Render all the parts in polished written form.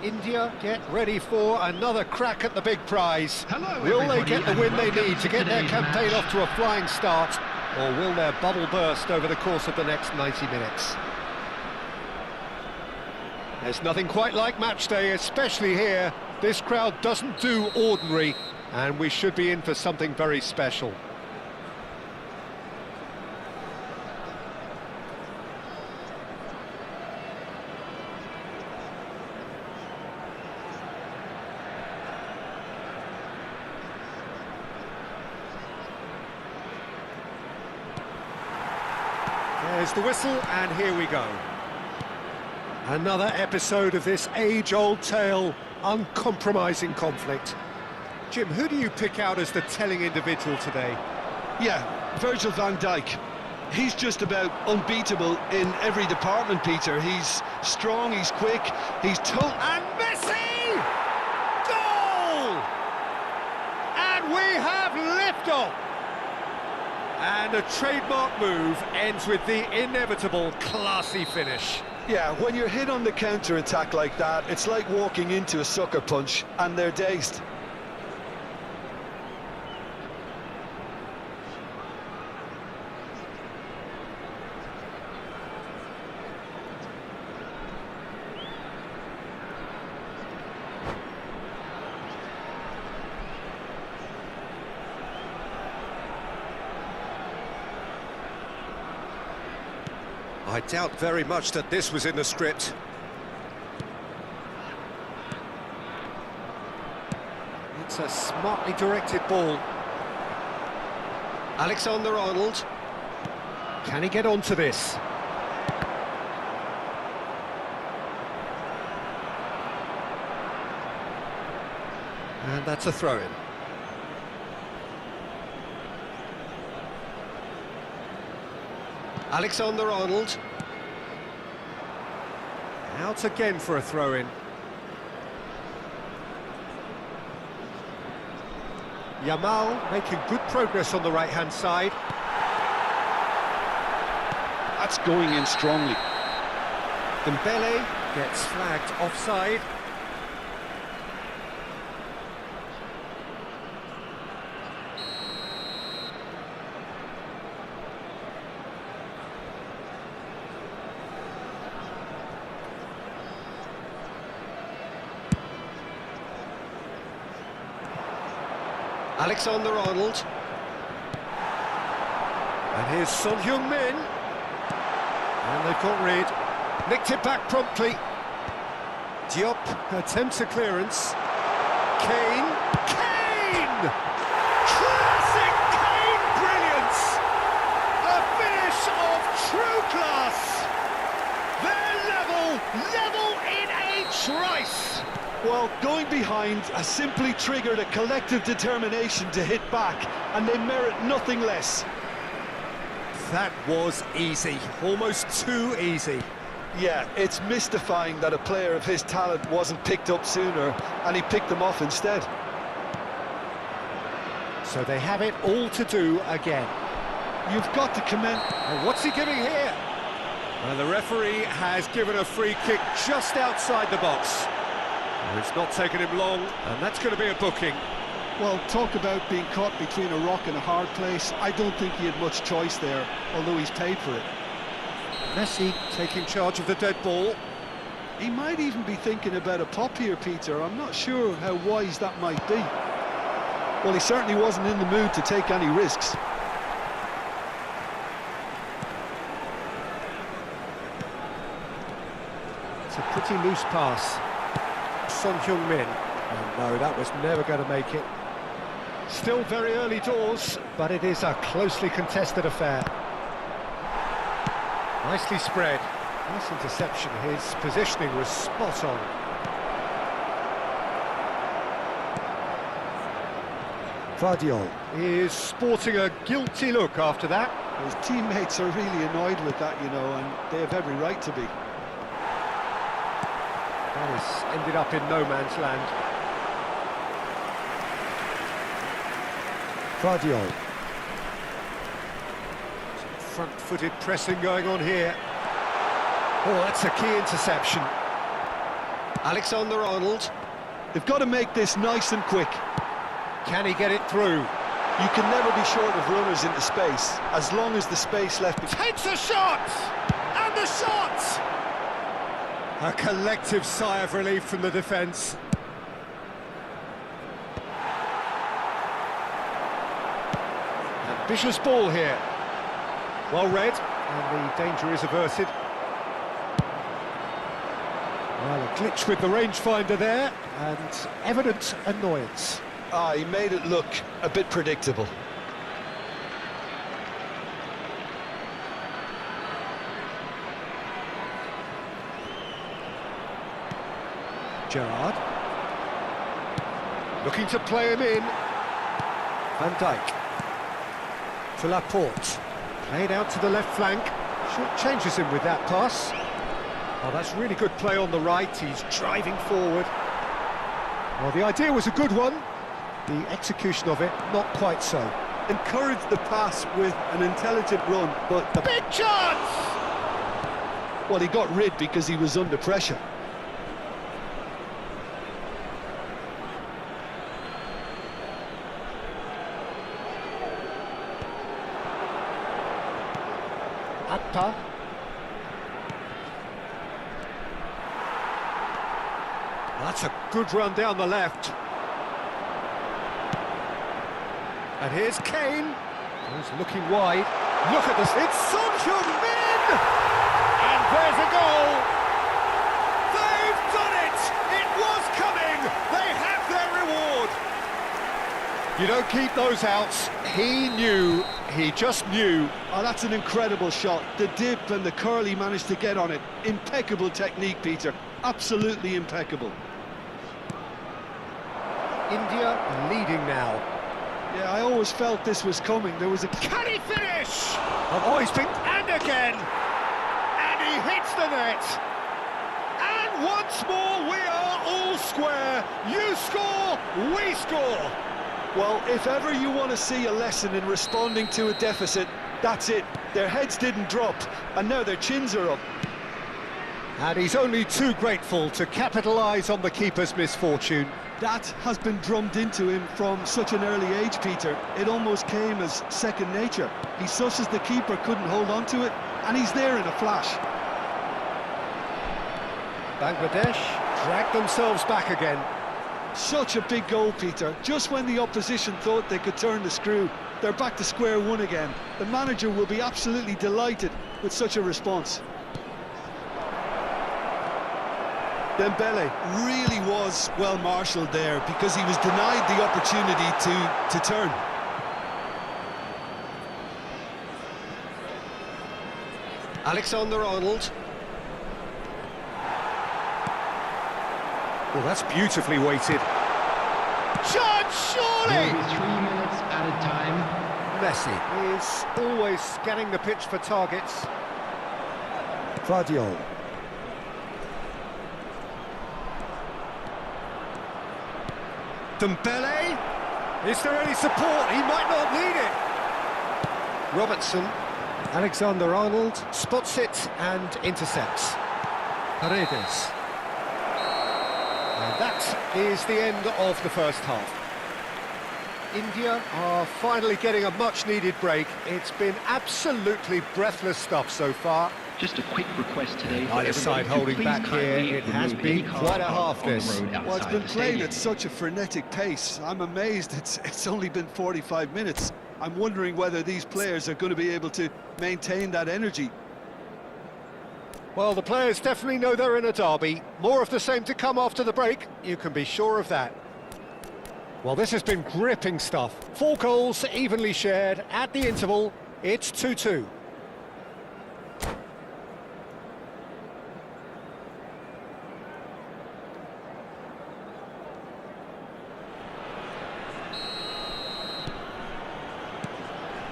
India get ready for another crack at the big prize. Hello, will they everybody, get the win they welcome need to get their today's campaign match. off to a flying start, or will their bubble burst over the course of the next 90 minutes? There's nothing quite like match day, especially here. This crowd doesn't do ordinary, and we should be in for something very special. There's the whistle, and here we go. Another episode of this age-old tale, uncompromising conflict. Jim, who do you pick out as the telling individual today? Yeah, Virgil van Dijk. He's just about unbeatable in every department, Peter. He's strong, he's quick, he's tough. And Messi! Goal! And we have liftoff! And a trademark move ends with the inevitable classy finish. Yeah, when you're hit on the counter-attack like that, it's like walking into a sucker punch, and they're dazed. I doubt very much that this was in the script. It's a smartly directed ball. Alexander-Arnold. Can he get onto this? And that's a throw-in. Alexander-Arnold. Out again for a throw-in. Yamal making good progress on the right-hand side. That's going in strongly. Dembele gets flagged offside. Alexander-Arnold. And here's Son Heung-min. And they've got rid. Nicked it back promptly. Diop attempts a clearance. Kane. Kane! Classic Kane brilliance! A finish of true class! They're level in a trice! Well, going behind has simply triggered a collective determination to hit back, and they merit nothing less. That was easy, almost too easy. Yeah, it's mystifying that a player of his talent wasn't picked up sooner, and he picked them off instead. So they have it all to do again. You've got to commend... And what's he giving here? And the referee has given a free kick just outside the box. It's not taken him long, and that's going to be a booking. Well, talk about being caught between a rock and a hard place. I don't think he had much choice there, although he's paid for it. Messi taking charge of the dead ball. He might even be thinking about a pop here, Peter. I'm not sure how wise that might be. Well, he certainly wasn't in the mood to take any risks. It's a pretty loose pass. Son Heung-min. Oh, no, that was never going to make it. Still very early doors, but it is a closely contested affair. Nicely spread. Nice interception. His positioning was spot on. Vardiol is sporting a guilty look after that. His teammates are really annoyed with that, you know, and they have every right to be. That has ended up in no man's land. Vardiol. Some front-footed pressing going on here. Oh, that's a key interception. Alexander-Arnold. They've got to make this nice and quick. Can he get it through? You can never be short of runners into space, as long as the space left... Takes a shot! And the shot! A collective sigh of relief from the defence. Ambitious ball here. Well read, and the danger is averted. Well, a glitch with the rangefinder there, and evident annoyance. He made it look a bit predictable. Gerrard. Looking to play him in. Van Dijk. To Laporte. Played out to the left flank. Short changes him with that pass. Oh, that's really good play on the right. He's driving forward. Well, the idea was a good one. The execution of it, not quite so. Encouraged the pass with an intelligent run, but... the big chance! Well, he got rid because he was under pressure. Akpa. That's a good run down the left. And here's Kane. He's looking wide. Look at this. It's Son Heung-min! And there's a goal. They've done it! It was coming! They have their reward. You don't keep those outs. He knew. He just knew. Oh, that's an incredible shot. The dip and the curl he managed to get on it. Impeccable technique, Peter. Absolutely impeccable. India leading now. Yeah, I always felt this was coming. There was a... Can he finish? Oh, he's been... And again! And he hits the net! And once more, we are all square. You score, we score. Well, if ever you want to see a lesson in responding to a deficit, that's it. Their heads didn't drop, and now their chins are up. And he's only too grateful to capitalise on the keeper's misfortune. That has been drummed into him from such an early age, Peter. It almost came as second nature. He susses the keeper couldn't hold on to it, and he's there in a flash. Bangladesh drag themselves back again. Such a big goal, Peter. Just when the opposition thought they could turn the screw, they're back to square one again. The manager will be absolutely delighted with such a response. Dembele really was well marshalled there because he was denied the opportunity to turn. Alexander-Arnold. Well, that's beautifully weighted. Shot, surely! 3 minutes at a time. Messi is always scanning the pitch for targets. Vardiol. Dembele? Is there any support? He might not need it. Robertson. Alexander-Arnold spots it and intercepts. Paredes. And that is the end of the first half. India are finally getting a much-needed break. It's been absolutely breathless stuff so far. Just a quick request today for Either side holding back here. It has been quite a half this. Well, it's been played at such a frenetic pace. I'm amazed it's only been 45 minutes. I'm wondering whether these players are going to be able to maintain that energy. Well, the players definitely know they're in a derby. More of the same to come after the break, you can be sure of that. Well, this has been gripping stuff. 4 goals evenly shared at the interval. It's 2-2.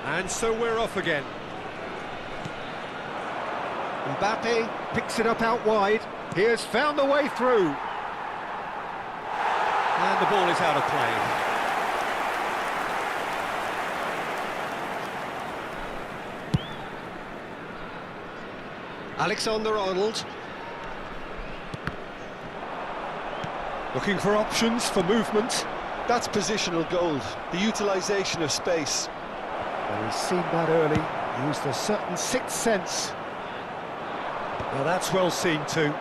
And so we're off again. Mbappe picks it up out wide. He has found the way through. And the ball is out of play. Alexander-Arnold. Looking for options for movement. That's positional gold, the utilisation of space. Well, he's seen that early, used a certain sixth sense. Well, that's well seen too.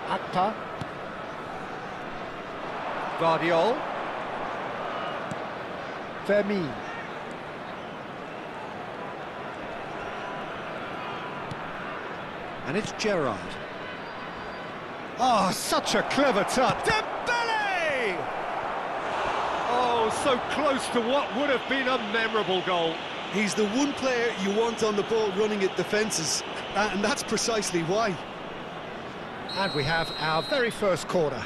Akpa. Guardiol. Vermeer. And it's Gerrard. Oh, such a clever touch. Dembele! Oh, so close to what would have been a memorable goal. He's the one player you want on the ball running at defences, and that's precisely why. And we have our very first corner.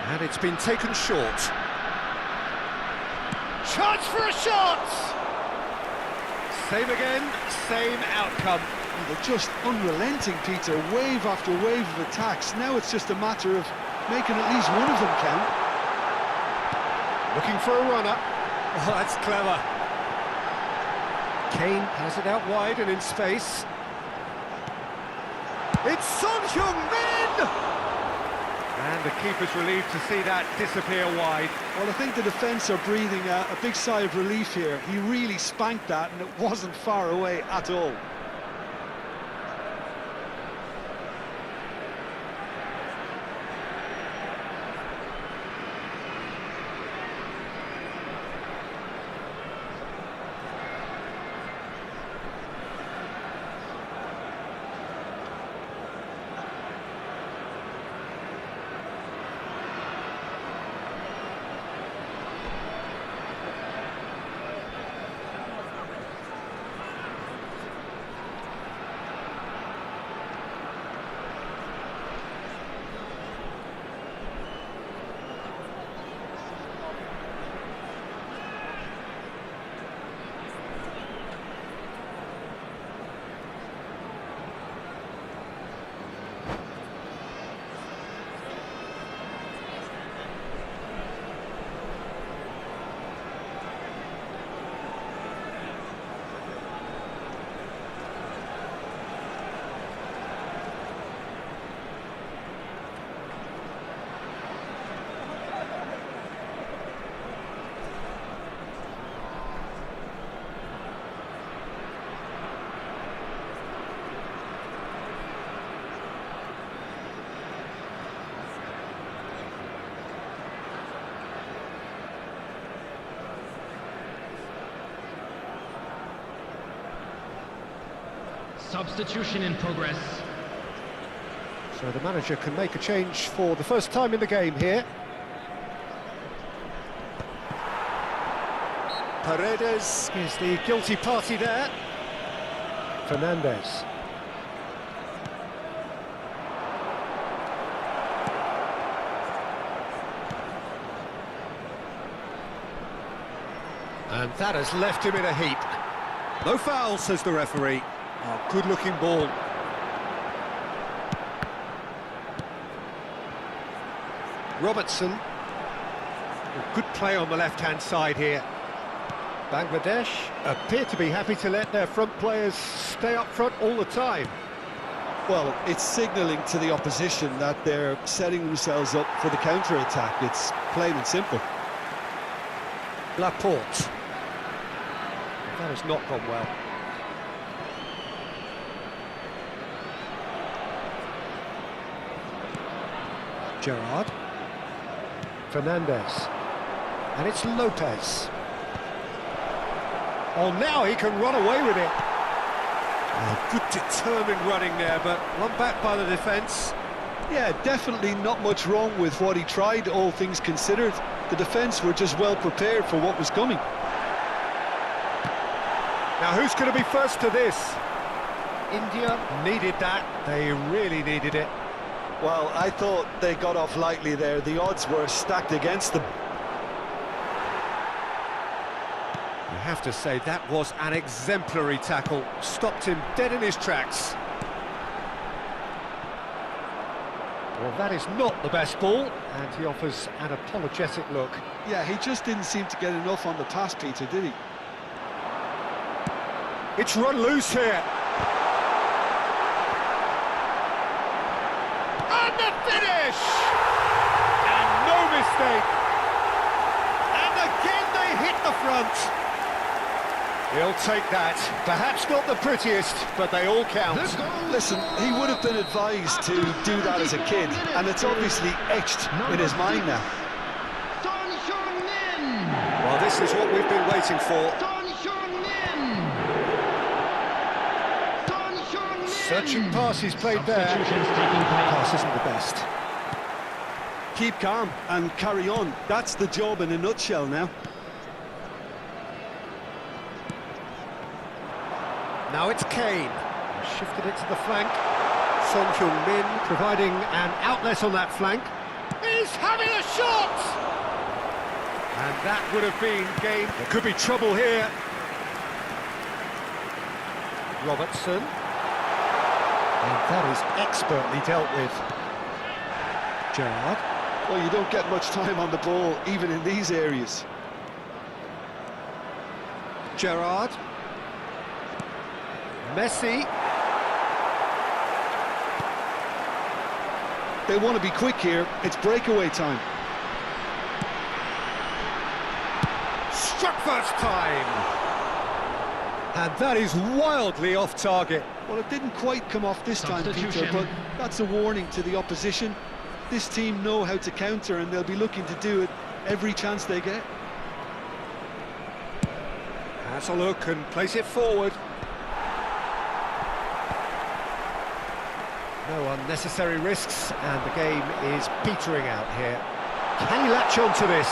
And it's been taken short. Chance for a shot! Same again, same outcome. They're just unrelenting, Peter, wave after wave of attacks. Now it's just a matter of making at least one of them count. Looking for a runner. Oh, that's clever. Kane has it out wide and in space. It's Son Heung-min! And the keeper's relieved to see that disappear wide. Well, I think the defence are breathing a big sigh of relief here. He really spanked that, and it wasn't far away at all. Substitution in progress. So the manager can make a change for the first time in the game here. Paredes is the guilty party there. Fernandes. And that has left him in a heap. No foul, says the referee. Oh, good-looking ball. Robertson. Good play on the left-hand side here. Bangladesh appear to be happy to let their front players stay up front all the time. Well, it's signalling to the opposition that they're setting themselves up for the counter-attack. It's plain and simple. Laporte. That has not gone well. Gerrard. Fernandes. And it's Lopez. Oh, now he can run away with it. Oh, good determined running there, but one back by the defence. Yeah, definitely not much wrong with what he tried, all things considered. The defence were just well prepared for what was coming. Now, who's going to be first to this? India needed that. They really needed it. Well, I thought they got off lightly there. The odds were stacked against them. You have to say that was an exemplary tackle. Stopped him dead in his tracks. Well, that is not the best ball, and he offers an apologetic look. Yeah, he just didn't seem to get enough on the pass, Peter, did he? It's run loose here. And the finish! And no mistake. And again they hit the front. He'll take that. Perhaps not the prettiest, but they all count. Listen, he would have been advised to do that as a kid, and it's obviously etched in his mind now. Well, this is what we've been waiting for. Searching pass he's played there. Pass isn't the best. Keep calm and carry on. That's the job in a nutshell now. Now it's Kane. Shifted it to the flank. Son Heung-min providing an outlet on that flank. He's having a shot! And that would have been game. There could be trouble here. Robertson. And that is expertly dealt with. Gerrard. Well, you don't get much time on the ball, even in these areas. Gerrard. Messi. They want to be quick here. It's breakaway time. Struck first time. And that is wildly off target. Well, it didn't quite come off this time, Peter, but that's a warning to the opposition. This team know how to counter, and they'll be looking to do it every chance they get. Has a look and plays it forward. No unnecessary risks, and the game is petering out here. Can he latch on to this?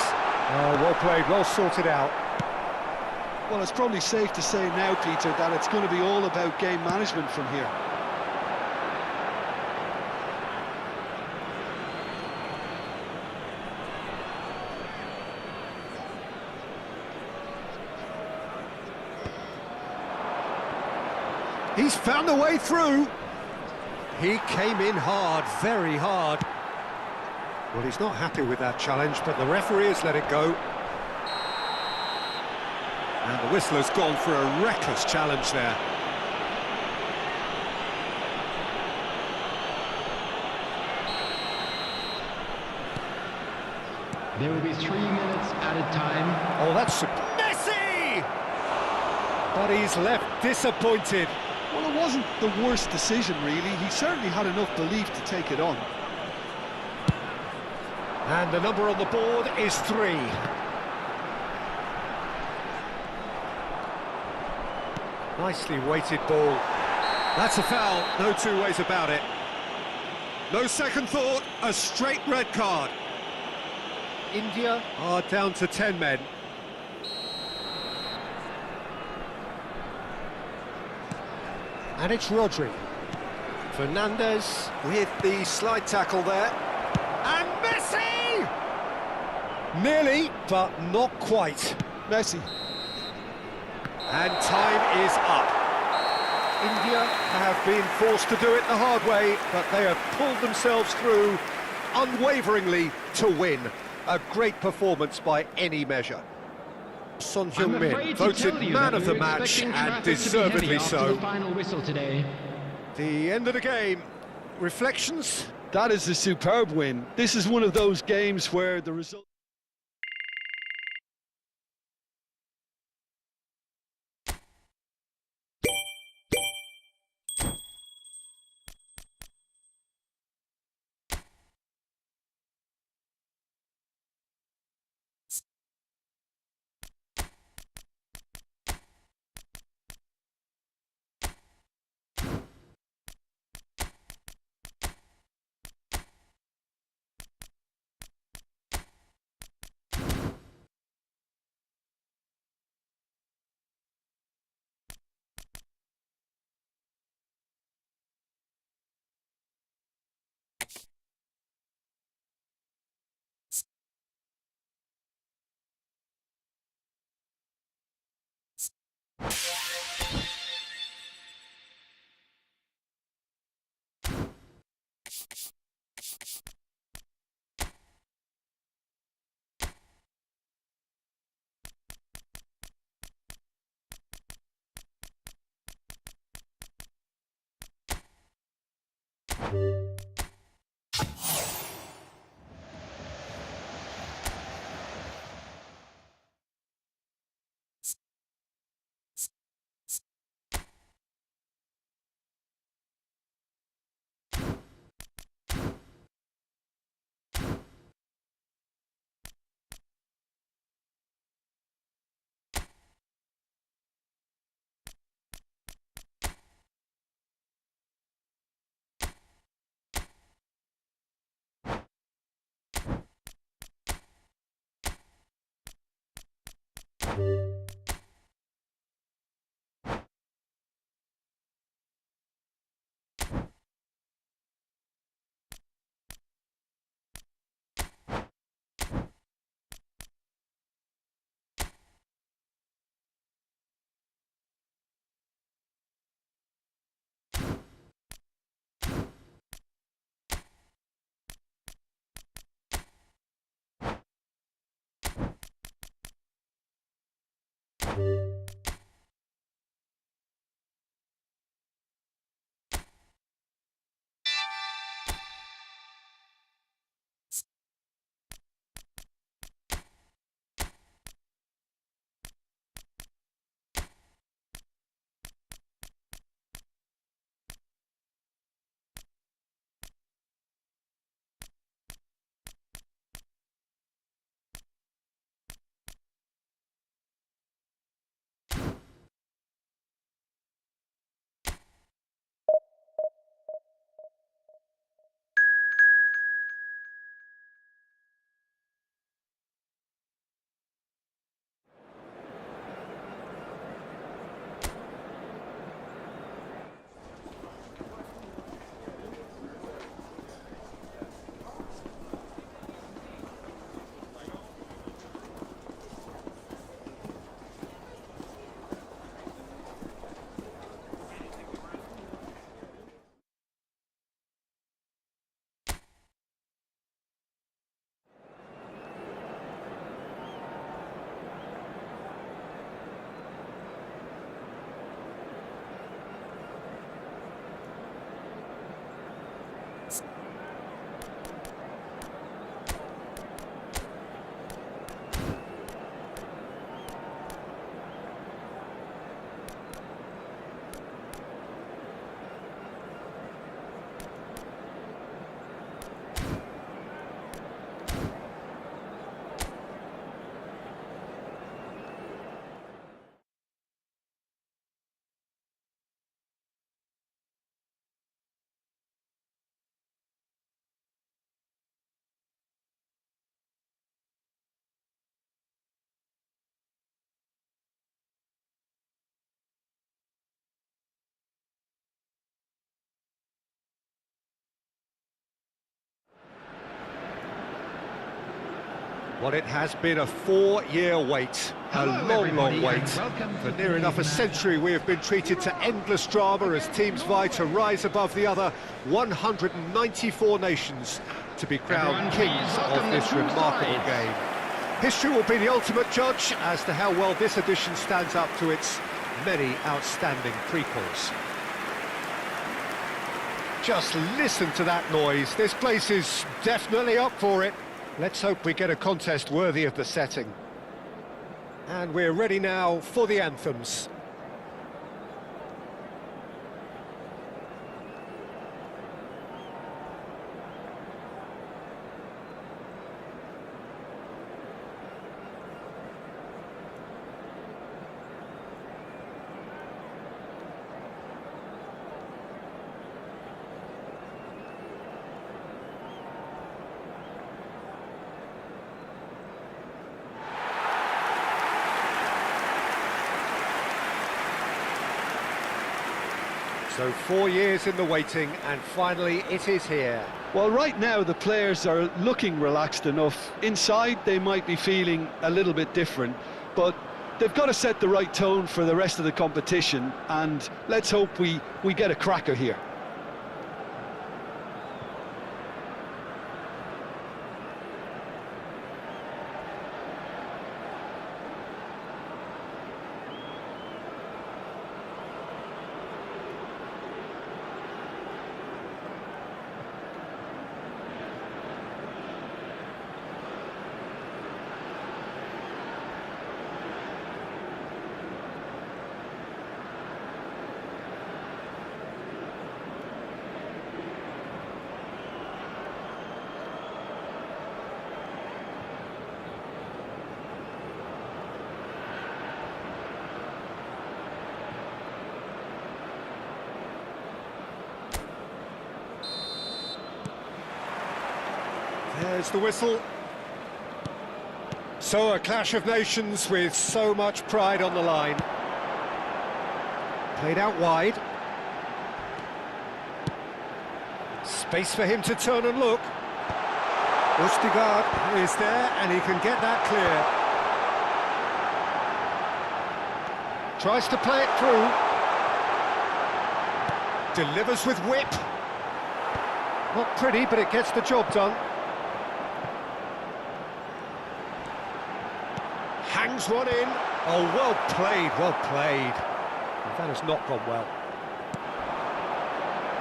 Oh, well played, well sorted out. Well, it's probably safe to say now, Peter, that it's going to be all about game management from here. He's found a way through. He came in hard, very hard. Well, he's not happy with that challenge, but the referee has let it go. And the whistler's gone for a reckless challenge there. There will be 3 minutes added time. Oh, that's Messi! But he's left disappointed. Well, it wasn't the worst decision, really. He certainly had enough belief to take it on. And the number on the board is 3. Nicely weighted ball. That's a foul, no two ways about it. No second thought, a straight red card. India are down to 10 men. And it's Rodri. Fernandez with the slide tackle there. And Messi! Nearly, but not quite. Messi. And time is up. India have been forced to do it the hard way, but they have pulled themselves through unwaveringly to win. A great performance by any measure. Son Heung-min voted man of the match, and deservedly so. The final whistle today. The end of the game. Reflections? That is a superb win. This is one of those games where the result... Well, it has been a 4-year wait, a long wait. For near enough a century we have been treated to endless drama as teams vie to rise above the other 194 nations to be crowned kings of this remarkable game. History will be the ultimate judge as to how well this edition stands up to its many outstanding prequels. Just listen to that noise. This place is definitely up for it. Let's hope we get a contest worthy of the setting. And we're ready now for the anthems. So 4 years in the waiting, and finally it is here. Well, right now the players are looking relaxed enough. Inside they might be feeling a little bit different, but they've got to set the right tone for the rest of the competition, and let's hope we get a cracker here. There's the whistle. So a clash of nations with so much pride on the line. Played out wide. Space for him to turn and look. Østigard is there and he can get that clear. Tries to play it through. Delivers with whip. Not pretty, but it gets the job done. Hangs one in. Oh, well played, well played. That has not gone well.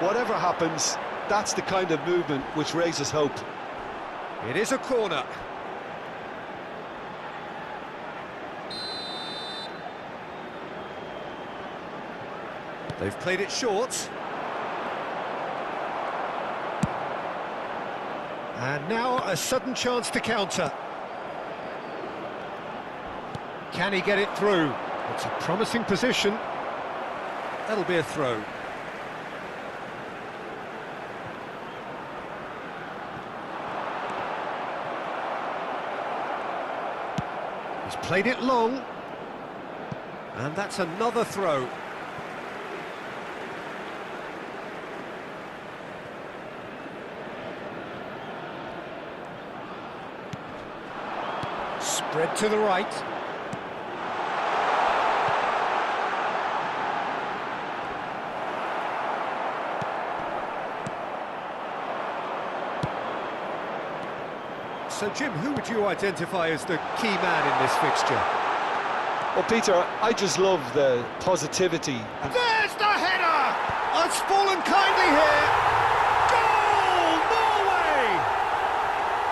Whatever happens, that's the kind of movement which raises hope. It is a corner. They've played it short. And now a sudden chance to counter. Can he get it through? It's a promising position. That'll be a throw. He's played it long. And that's another throw. Spread to the right. So, Jim, who would you identify as the key man in this fixture? Well, Peter, I just love the positivity. There's the header! It's fallen kindly here. Goal, Norway!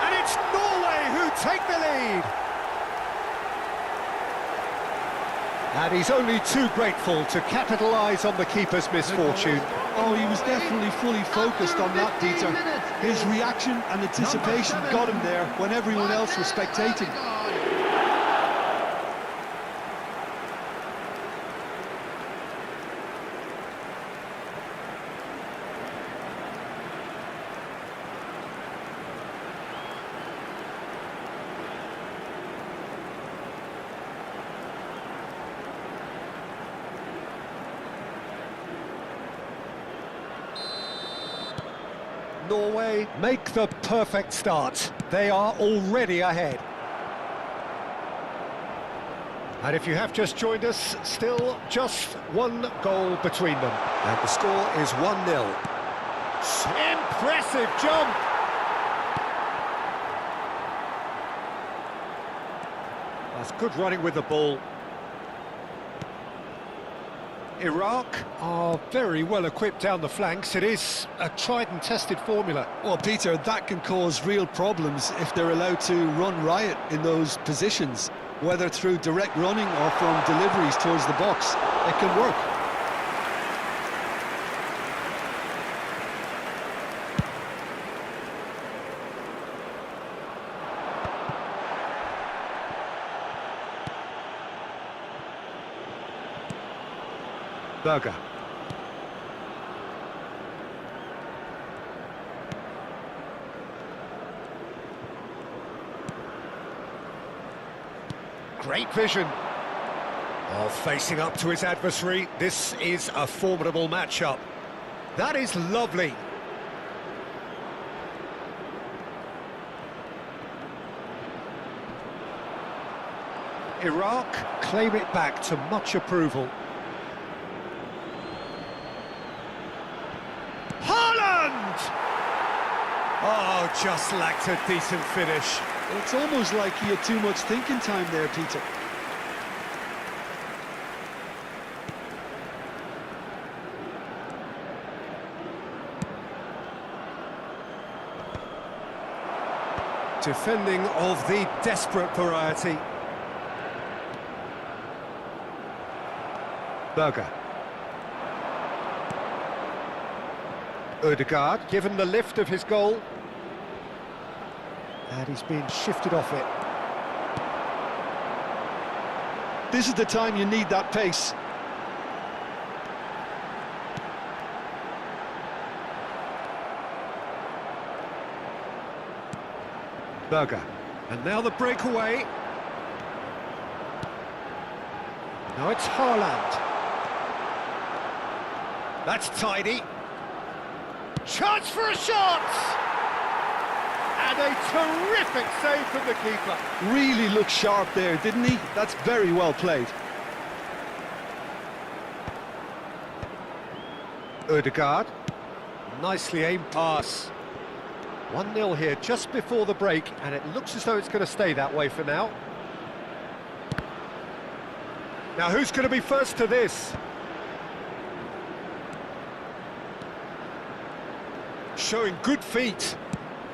And it's Norway who take the lead. And he's only too grateful to capitalise on the keeper's misfortune. Oh, he was definitely fully focused on that, Peter. His reaction and anticipation got him there when everyone else was spectating. Norway make the perfect start. They are already ahead. And if you have just joined us, still just one goal between them. And the score is 1-0. Impressive jump! That's good running with the ball. Iraq are very well equipped down the flanks. It is a tried and tested formula. Well, Peter, that can cause real problems if they're allowed to run riot in those positions, whether through direct running or from deliveries towards the box. It can work. Berger. Great vision. Oh, facing up to his adversary. This is a formidable matchup. That is lovely. Iraq claim it back to much approval. Oh, just lacked a decent finish. It's almost like he had too much thinking time there, Peter. Defending of the desperate variety. Berger. Ødegaard, given the lift of his goal. And he's been shifted off it. This is the time you need that pace. Berger. And now the breakaway. Now it's Haaland. That's tidy. Chance for a shot! And a terrific save from the keeper. Really looked sharp there, didn't he? That's very well played. Ødegaard. Nicely aimed pass. 1-0 here just before the break, and it looks as though it's going to stay that way for now. Now who's going to be first to this? Showing good feet.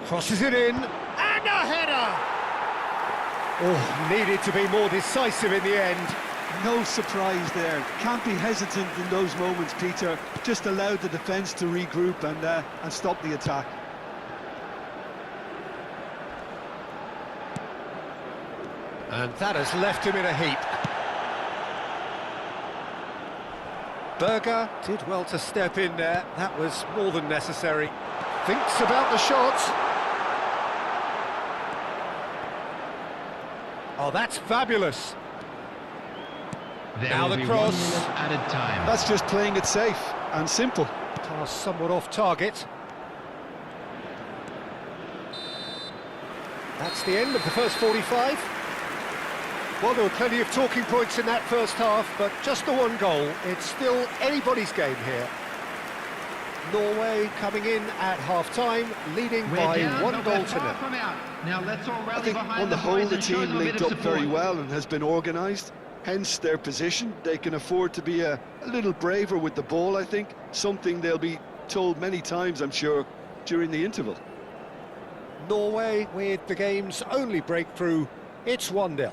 Crosses it in, and a header! Oh, needed to be more decisive in the end. No surprise there. Can't be hesitant in those moments, Peter. Just allowed the defence to regroup and stop the attack. And that has left him in a heap. Berger did well to step in there. That was more than necessary. Thinks about the shot. Oh, that's fabulous. There Now will the be cross. 1 minute added time. That's just playing it safe and simple. Pass somewhat off target. That's the end of the first 45. Well, there were plenty of talking points in that first half, but just the one goal. It's still anybody's game here. Norway coming in at half-time, leading We're by down, 1 but goal we're to far nil. from out. Now let's all I rally think behind on the whole boys the and show team them a bit linked of up very support. well and has been organised. Hence their position. They can afford to be a little braver with the ball, I think. Something they'll be told many times, I'm sure, during the interval. Norway with the game's only breakthrough. It's 1-0.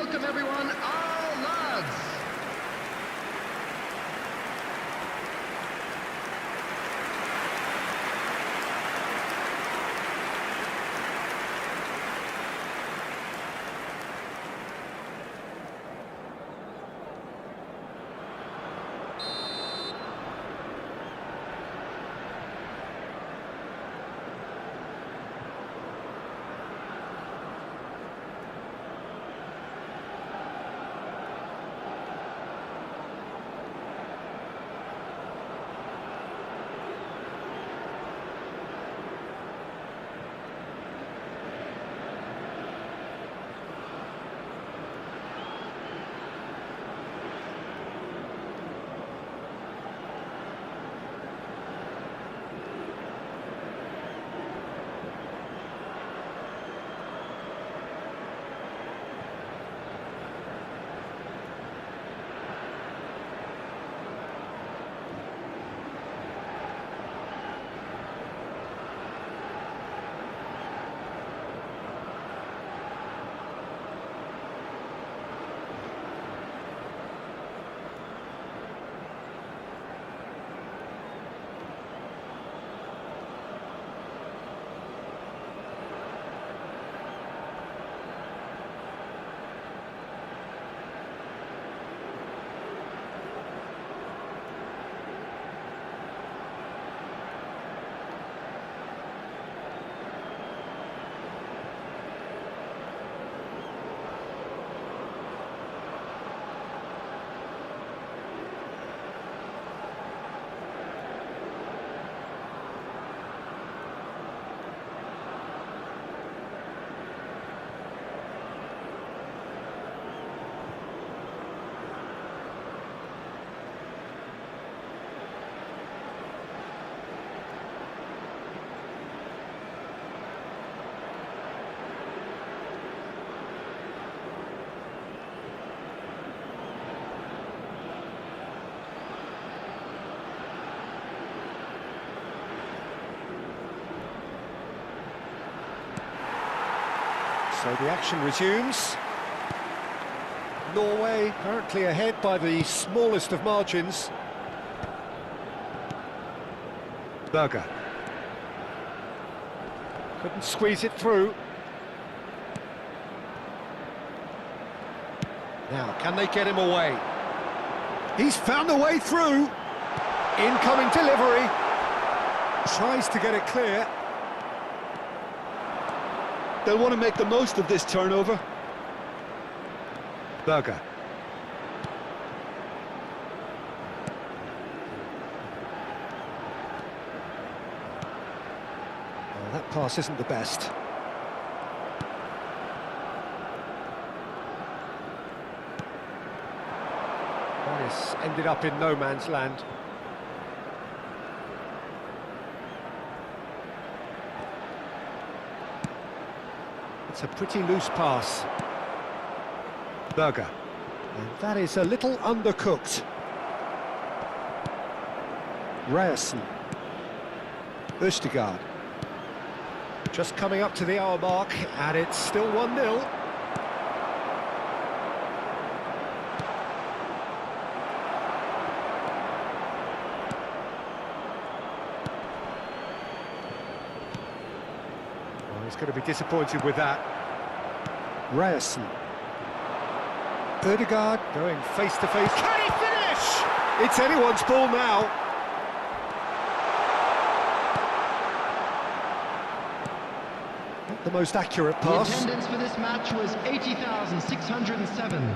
welcome everyone, our lads. So the action resumes. Norway currently ahead by the smallest of margins. Berger. Couldn't squeeze it through. Now, can they get him away? He's found a way through. Incoming delivery. Tries to get it clear. They'll want to make the most of this turnover. Berger. Oh, that pass isn't the best. This ended up in no man's land. It's a pretty loose pass. Berger. And that is a little undercooked. Ryerson. Østegard. Just coming up to the hour mark, and it's still 1-0. He's going to be disappointed with that. Ryerson. Ødegaard going face-to-face. Can he finish? It's anyone's ball now. Not the most accurate pass. The attendance for this match was 80,607.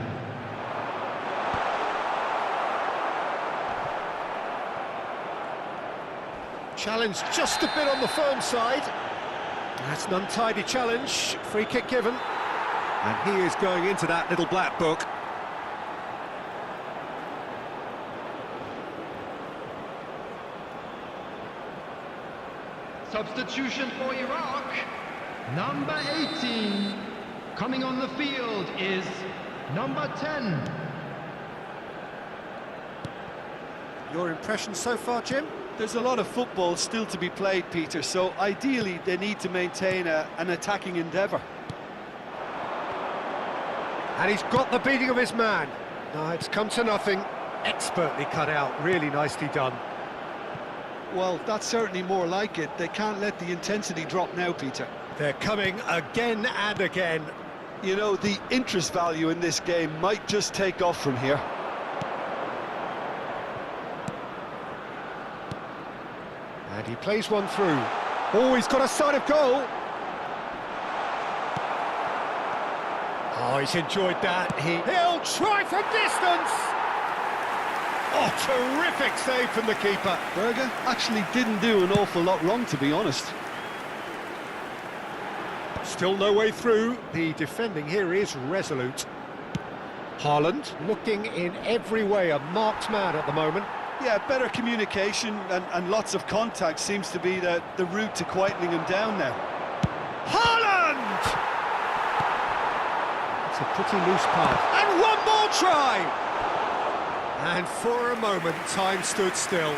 Challenge just a bit on the firm side. That's an untidy challenge. Free kick given. And he is going into that little black book. Substitution for Iraq, number 18. Coming on the field is number 10. Your impression so far, Jim? There's a lot of football still to be played, Peter, so ideally they need to maintain an attacking endeavour. And he's got the beating of his man. No, it's come to nothing. Expertly cut out, really nicely done. Well, that's certainly more like it. They can't let the intensity drop now, Peter. They're coming again and again. You know, the interest value in this game might just take off from here. And he plays one through. Oh, he's got a sight of goal. Oh, he's enjoyed that. He'll try from distance. Oh, terrific save from the keeper. Berger actually didn't do an awful lot wrong, to be honest. Still no way through. The defending here is resolute. Haaland looking in every way a marked man at the moment. Yeah, better communication and lots of contact seems to be the route to quietening him down now. Haaland! It's a pretty loose pass. And one more try! And for a moment, time stood still.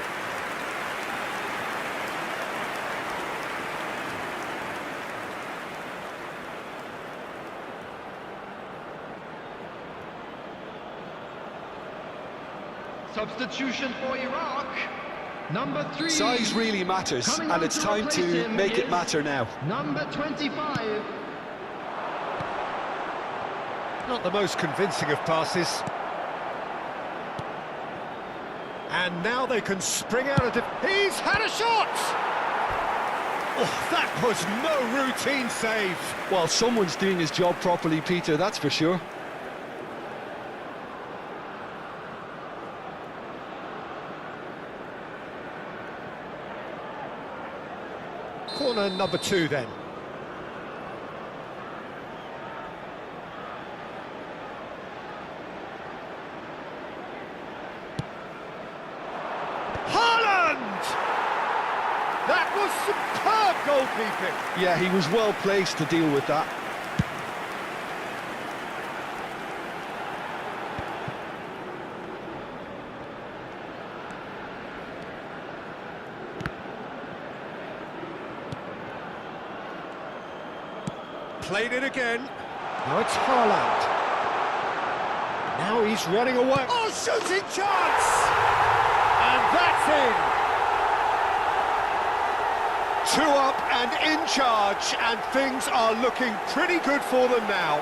Substitution for Iraq. Number 3. Size really matters, and it's time to make it matter now. Number 25. Not the most convincing of passes. And now they can spring out of he's had a shot! Oh, that was no routine save. Well, someone's doing his job properly, Peter, that's for sure. Corner number 2 then. Haaland! That was superb goalkeeping. Yeah, he was well placed to deal with that. Played it again. Now it's Haaland. Now he's running away. Oh, shooting chance! And that's in. 2 up and in charge, and things are looking pretty good for them now.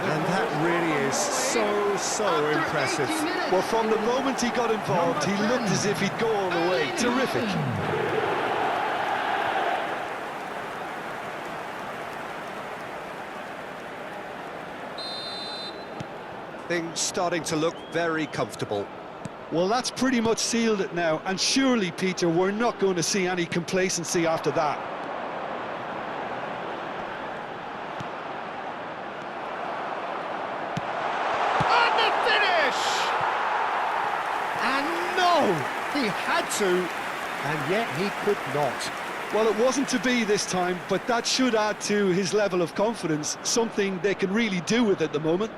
And that really is so impressive. Well, from the moment he got involved, he looked as if he'd go all the way. Terrific. Things starting to look very comfortable. Well, that's pretty much sealed it now, and surely, Peter, we're not going to see any complacency after that. And the finish! And no, he had to, and yet he could not. Well, it wasn't to be this time, but that should add to his level of confidence, something they can really do with at the moment.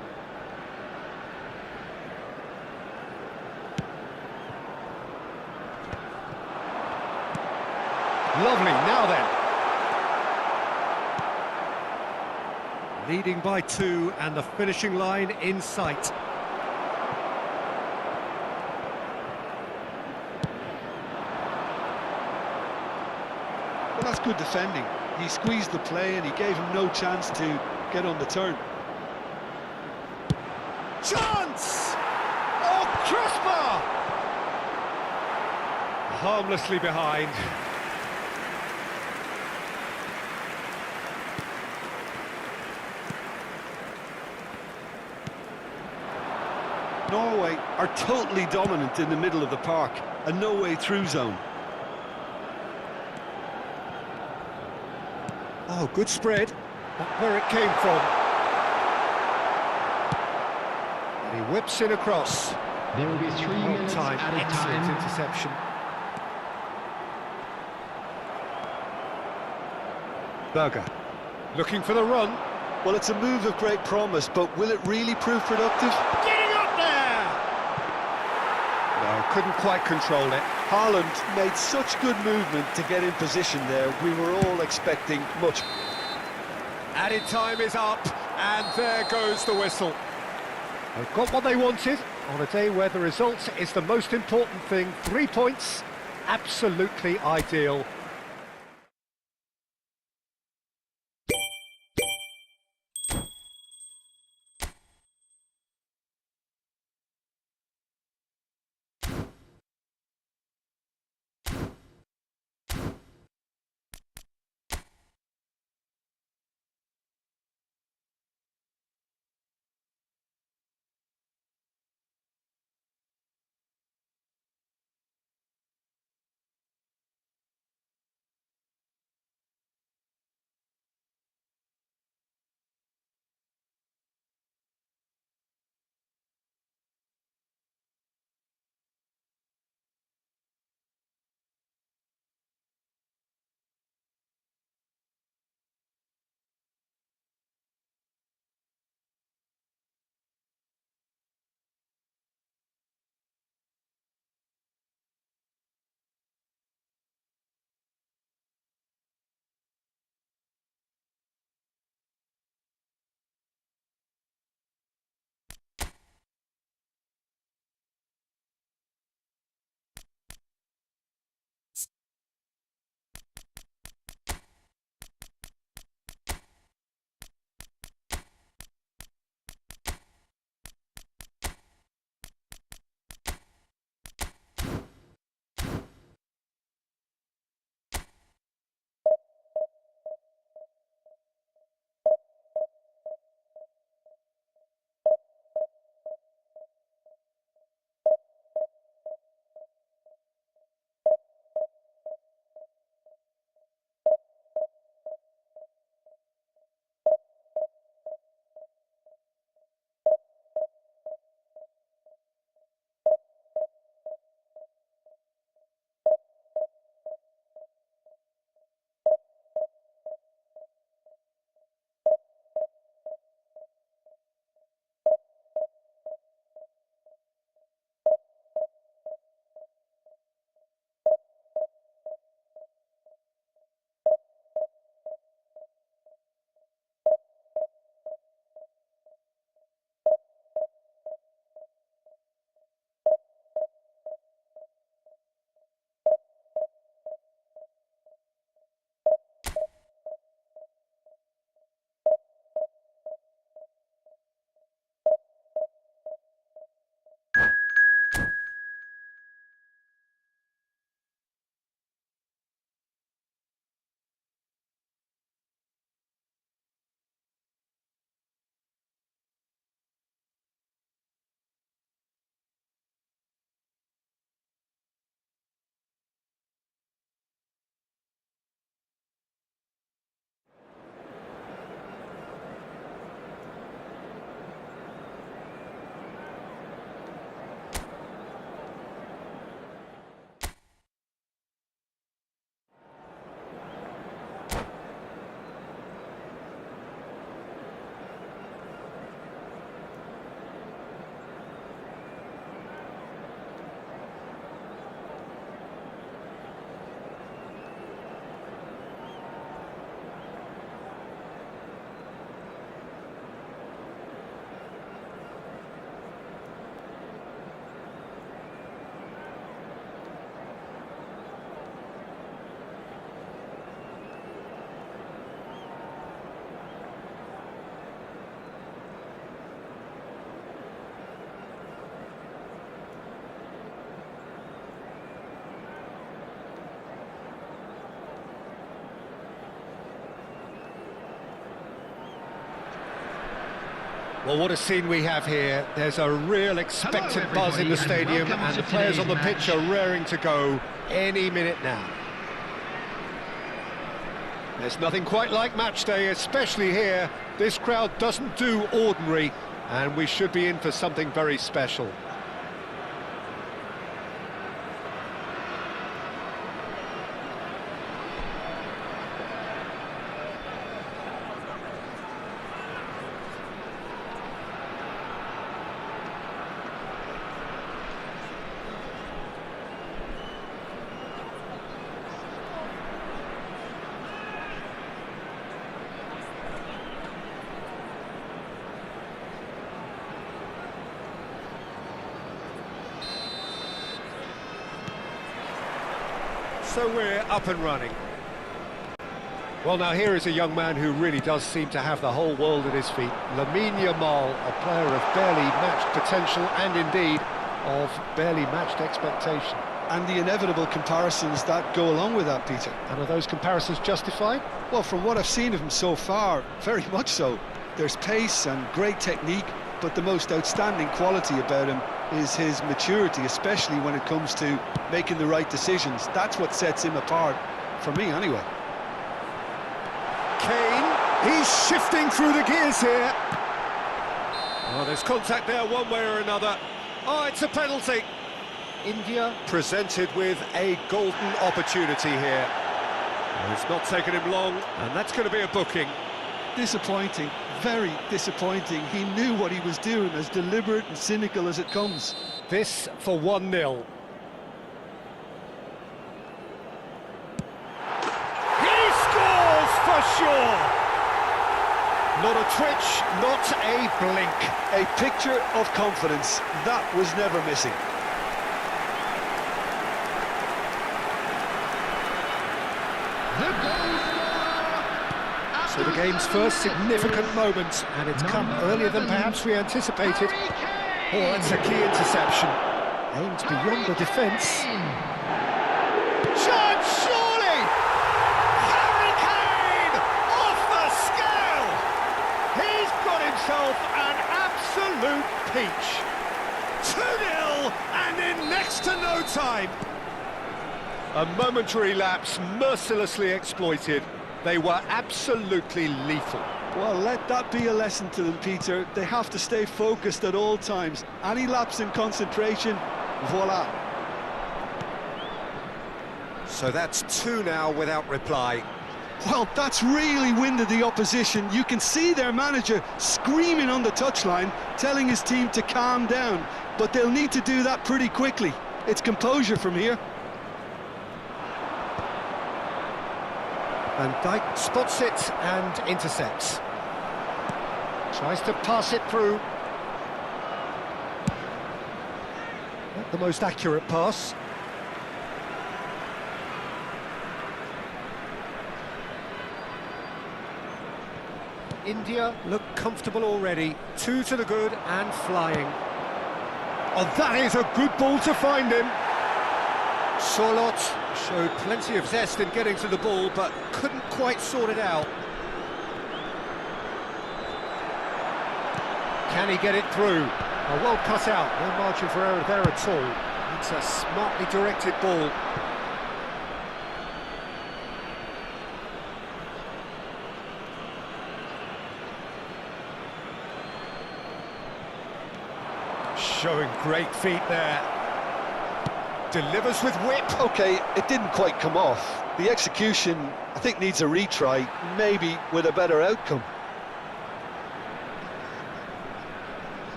Lovely, now then. Leading by 2 and the finishing line in sight. Well, that's good defending. He squeezed the play and he gave him no chance to get on the turn. Chance! Oh, crossbar! Harmlessly behind. Norway are totally dominant in the middle of the park, a no-way through zone. Oh, good spread. Not where it came from. And he whips in across. There will be 3 minutes Time, at a excellent time. interception. Berger, looking for the run. Well, it's a move of great promise, but will it really prove productive? Getting up there! No, couldn't quite control it. Haaland made such good movement to get in position there. We were all expecting much. Added time is up, and there goes the whistle. They've got what they wanted on a day where the result is the most important thing. 3 points, absolutely ideal. Well, what a scene we have here. There's a real expectant buzz in the stadium, and the players on the pitch are raring to go any minute now. There's nothing quite like match day, especially here. This crowd doesn't do ordinary, and we should be in for something very special. So we're up and running. Well, now here is a young man who really does seem to have the whole world at his feet. Lamine Yamal, a player of barely matched potential and indeed of barely matched expectation. And the inevitable comparisons that go along with that, Peter. And are those comparisons justified? Well, from what I've seen of him so far, very much so. There's pace and great technique, but the most outstanding quality about him is his maturity, especially when it comes to making the right decisions. That's what sets him apart, for me anyway. Kane, he's shifting through the gears here. Oh, there's contact there one way or another. Oh, it's a penalty. India presented with a golden opportunity here. Well, it's not taken him long, and that's going to be a booking. Disappointing, very disappointing. He knew what he was doing, as deliberate and cynical as it comes. This for 1-0. For sure. Not a twitch, not a blink. A picture of confidence. That was never missing. So the game's first significant moment, and it's come earlier than perhaps we anticipated. Oh, that's a key interception. Aimed beyond the defence. Chance, surely! Himself an absolute peach. 2-0 and in next to no time. A momentary lapse mercilessly exploited. They were absolutely lethal. Well, let that be a lesson to them, Peter. They have to stay focused at all times. Any lapse in concentration, voila. So that's 2 now without reply. Well, that's really winded the opposition. You can see their manager screaming on the touchline, telling his team to calm down. But they'll need to do that pretty quickly. It's composure from here. Van Dijk spots it and intercepts. Tries to pass it through. Not the most accurate pass. India look comfortable already. 2 to the good and flying. Oh, that is a good ball to find him. Sorloth showed plenty of zest in getting to the ball, but couldn't quite sort it out. Can he get it through? Oh, well cut out. No margin for error there at all. It's a smartly directed ball. Showing great feet there. Delivers with whip. OK, it didn't quite come off. The execution, I think, needs a retry, maybe with a better outcome.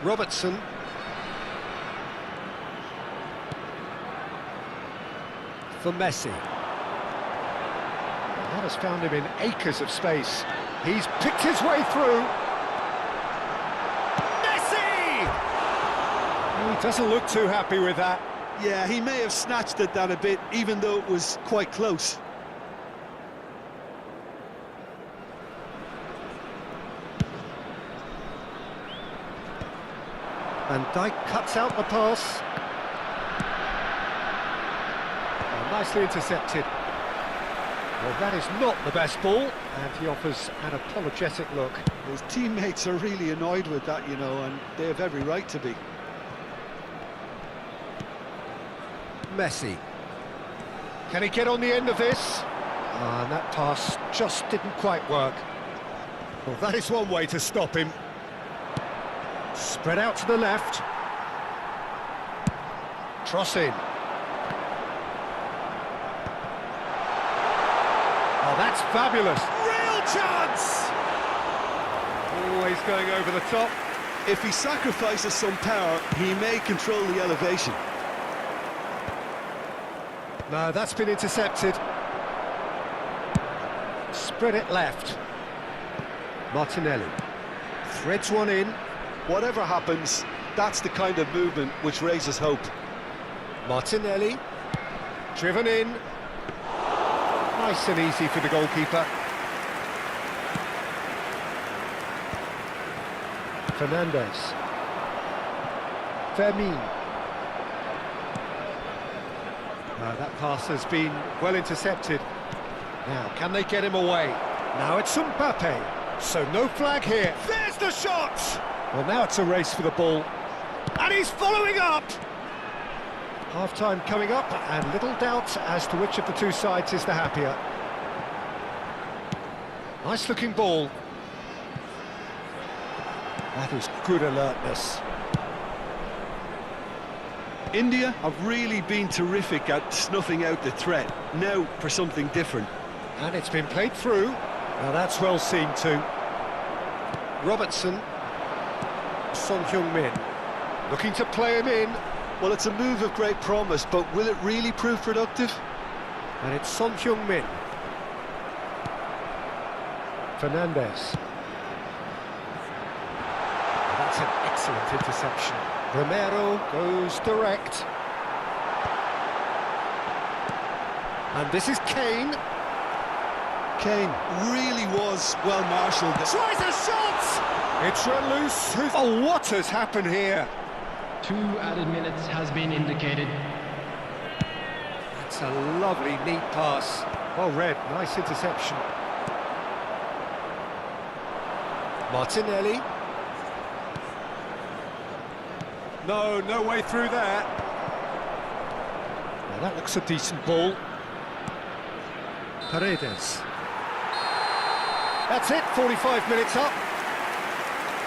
Robertson. For Messi. That has found him in acres of space. He's picked his way through. He doesn't look too happy with that. Yeah, he may have snatched at that a bit, even though it was quite close. Van Dijk cuts out the pass. Oh, nicely intercepted. Well, that is not the best ball, and he offers an apologetic look. His teammates are really annoyed with that, you know, and they have every right to be. Messi. Can he get on the end of this? And that pass just didn't quite work. Well, that is one way to stop him. Spread out to the left. Cross in. Oh, that's fabulous. Real chance! Always going over the top. If he sacrifices some power, he may control the elevation. No, that's been intercepted. Spread it left. Martinelli. Threads one in. Whatever happens, that's the kind of movement which raises hope. Martinelli, driven in. Nice and easy for the goalkeeper. Fernandez. Fermin. That pass has been well intercepted. Now, can they get him away? Now it's Mbappe. So no flag here. There's the shot! Well, now it's a race for the ball. And he's following up! Half-time coming up, and little doubt as to which of the two sides is the happier. Nice-looking ball. That is good alertness. India have really been terrific at snuffing out the threat. Now for something different. And it's been played through. Now that's well seen too. Robertson. Son Heung-min. Looking to play him in. Well, it's a move of great promise, but will it really prove productive? And it's Son Heung-min. Fernandez. That's an excellent interception. Romero goes direct. And this is Kane. Kane really was well marshalled. Tries a shot! It's run loose. Oh, what has happened here? 2 added minutes has been indicated. That's a lovely, neat pass. Well read, nice interception. Martinelli. No way through there. Well, that looks a decent ball. Paredes. That's it, 45 minutes up.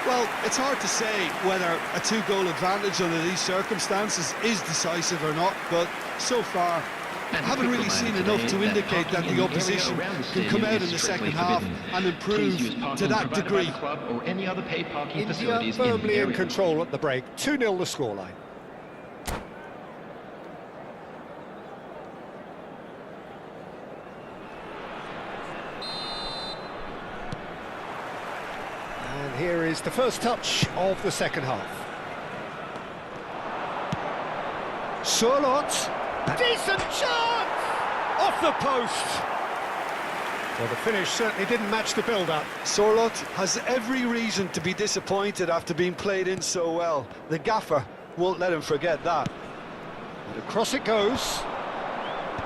Well, it's hard to say whether a 2-goal advantage under these circumstances is decisive or not, but so far I haven't really seen enough to indicate that the opposition can come out in the second half and improve to that degree. Or any other paid parking India facilities firmly in area. control at the break. 2-0 the scoreline. And here is the first touch of the second half. Surlot. Decent shot! Off the post! Well, the finish certainly didn't match the build-up. Surlot has every reason to be disappointed after being played in so well. The gaffer won't let him forget that. And across it goes.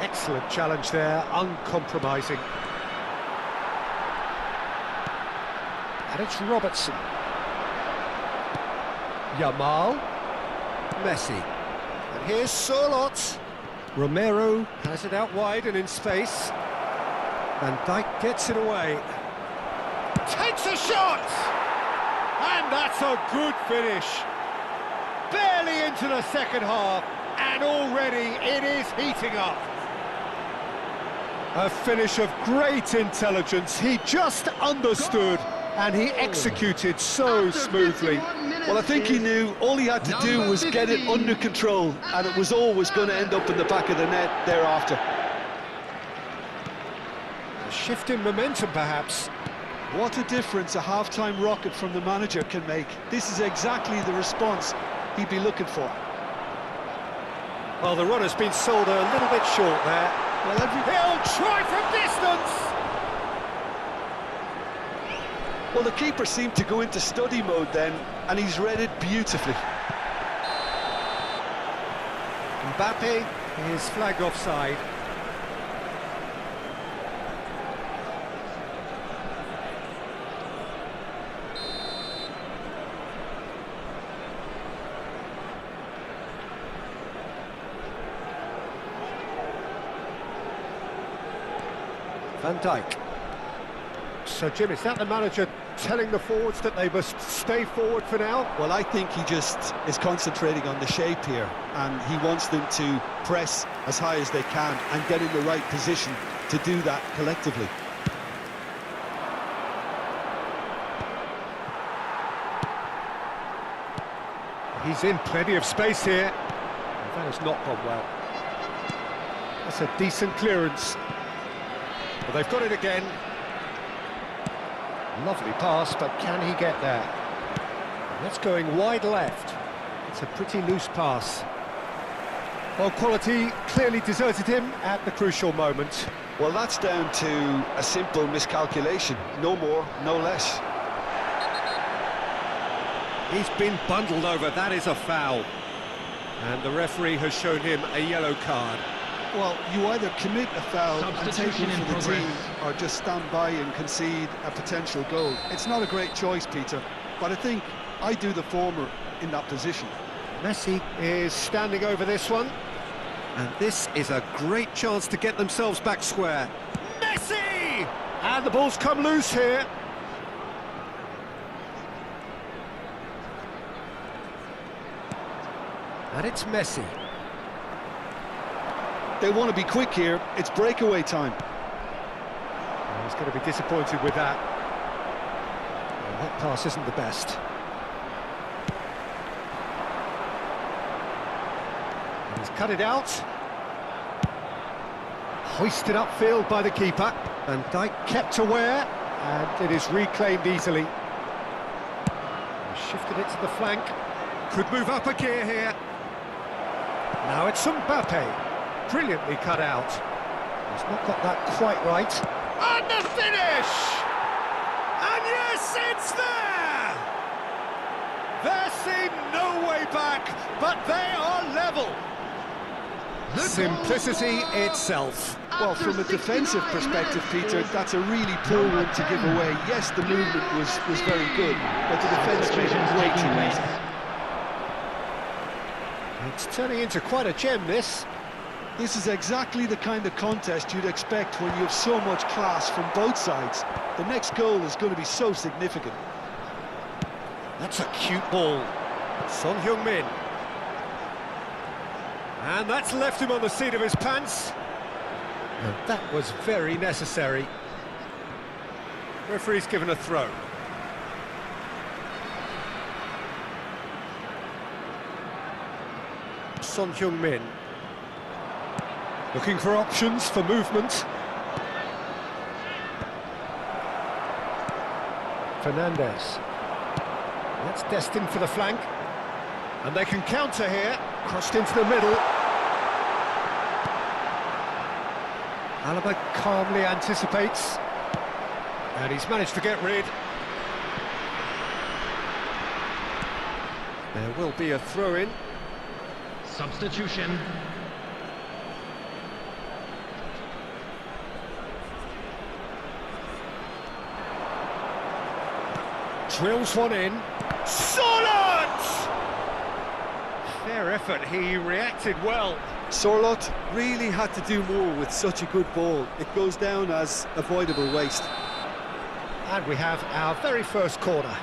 Excellent challenge there, uncompromising. And it's Robertson. Yamal. Messi. And here's Surlot. Romero has it out wide and in space. Van Dijk gets it away. Takes a shot! And that's a good finish. Barely into the second half, and already it is heating up. A finish of great intelligence. He just understood, and he executed so smoothly. Well, I think he knew all he had to do was get it under control, and it was always going to end up in the back of the net thereafter. A shift in momentum, perhaps. What a difference a half-time rocket from the manager can make. This is exactly the response he'd be looking for. Well, the run has been sold a little bit short there. Well, he'll try from distance! Well, the keeper seemed to go into study mode then, and he's read it beautifully. Mbappe is flagged offside. Van Dijk. So, Jim, is that the manager telling the forwards that they must stay forward for now? Well, I think he just is concentrating on the shape here, and he wants them to press as high as they can and get in the right position to do that collectively. He's in plenty of space here. That has not gone well. That's a decent clearance. Well, they've got it again. Lovely pass, but can he get there? That's going wide left. It's a pretty loose pass. Well, quality clearly deserted him at the crucial moment. Well, that's down to a simple miscalculation. No more, no less. He's been bundled over, that is a foul. And the referee has shown him a yellow card. Well, you either commit a foul and take Substitution one in for the progress. team, or just stand by and concede a potential goal. It's not a great choice, Peter, but I think I do the former in that position. Messi is standing over this one. And this is a great chance to get themselves back square. Messi! And the ball's come loose here. And it's Messi. They want to be quick here. It's breakaway time. Oh, he's going to be disappointed with that. Well, that pass isn't the best. And he's cut it out. Hoisted upfield by the keeper. And Dijk kept aware, and it is reclaimed easily. He's shifted it to the flank. Could move up a gear here. Now it's Mbappe. Brilliantly cut out. He's not got that quite right. And the finish! And yes, it's there! There seemed no way back, but they are level. Simplicity itself. Well, from a defensive perspective, Peter, that's a really poor one to give away. Yes, the movement was very good, but the defence made it way too easy. It's turning into quite a gem, this. This is exactly the kind of contest you'd expect when you have so much class from both sides. The next goal is going to be so significant. That's a cute ball. Son Heung-min. And that's left him on the seat of his pants. And that was very necessary. Referee's given a throw. Son Heung-min. Looking for options for movement. Fernandez. That's destined for the flank. And they can counter here. Crossed into the middle. Alaba calmly anticipates. And he's managed to get rid. There will be a throw-in. Substitution. Drills one in. Solid! Fair effort, he reacted well. Sorloth really had to do more with such a good ball. It goes down as avoidable waste. And we have our very first corner.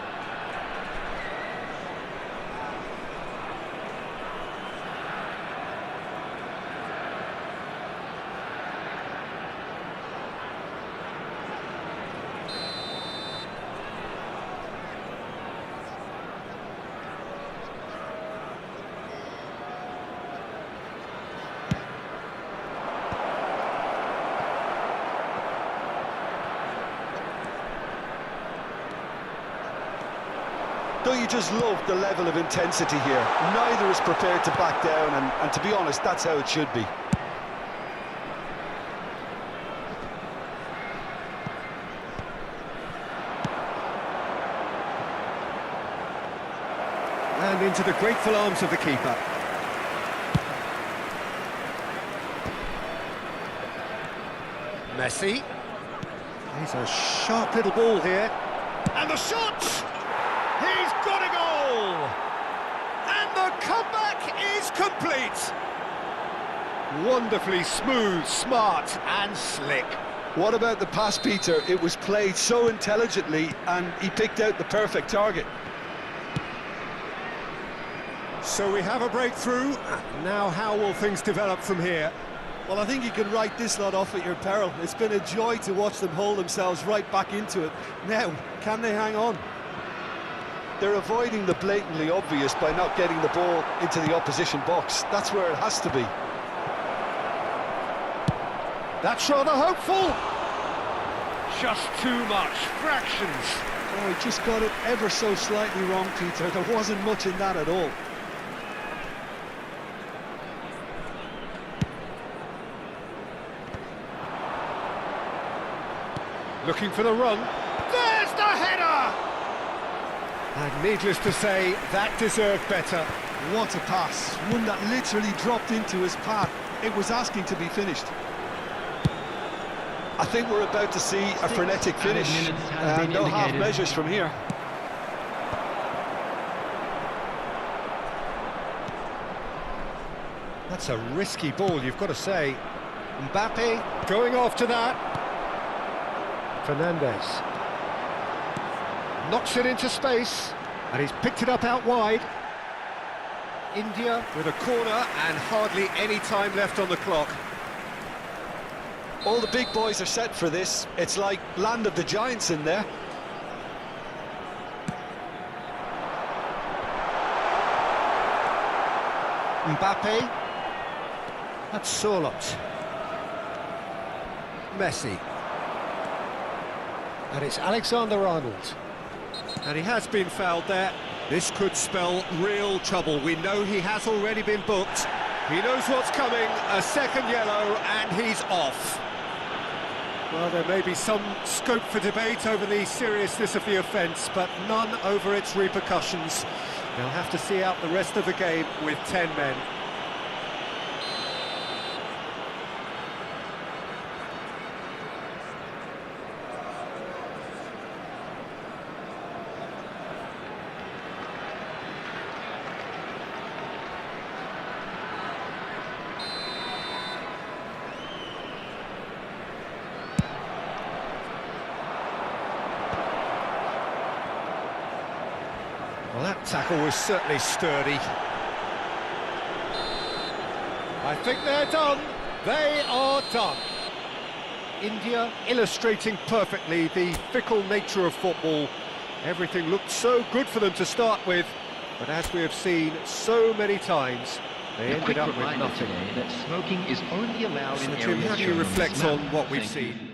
Don't you just love the level of intensity here? Neither is prepared to back down, and to be honest, that's how it should be. And into the grateful arms of the keeper. Messi. He's a sharp little ball here. And the shot! He's got a goal! And the comeback is complete! Wonderfully smooth, smart and slick. What about the pass, Peter? It was played so intelligently, and he picked out the perfect target. So we have a breakthrough. Now how will things develop from here? Well, I think you can write this lot off at your peril. It's been a joy to watch them hold themselves right back into it. Now, can they hang on? They're avoiding the blatantly obvious by not getting the ball into the opposition box. That's where it has to be. That's rather hopeful. Just too much. Fractions. Oh, he just got it ever so slightly wrong, Peter. There wasn't much in that at all. Looking for the run. There's the header! And needless to say, that deserved better. What a pass, one that literally dropped into his path. It was asking to be finished. I think we're about to see a frenetic finish. No half measures from here. That's a risky ball, you've got to say. Mbappe going after that. Fernandez knocks it into space, and he's picked it up out wide. India with a corner and hardly any time left on the clock. All the big boys are set for this. It's like land of the giants in there. Mbappe. That's Sorlot. Messi. And it's Alexander-Arnold. And he has been fouled there. This could spell real trouble. We know he has already been booked. He knows what's coming. A second yellow, and he's off. Well, there may be some scope for debate over the seriousness of the offence, but none over its repercussions. They'll have to see out the rest of the game with 10 men. Well, that tackle was certainly sturdy. I think they're done. They are done. India illustrating perfectly the fickle nature of football. Everything looked so good for them to start with, but as we have seen so many times, they ended up with nothing. That smoking is only allowed in Tim, how do you reflect on what we've seen?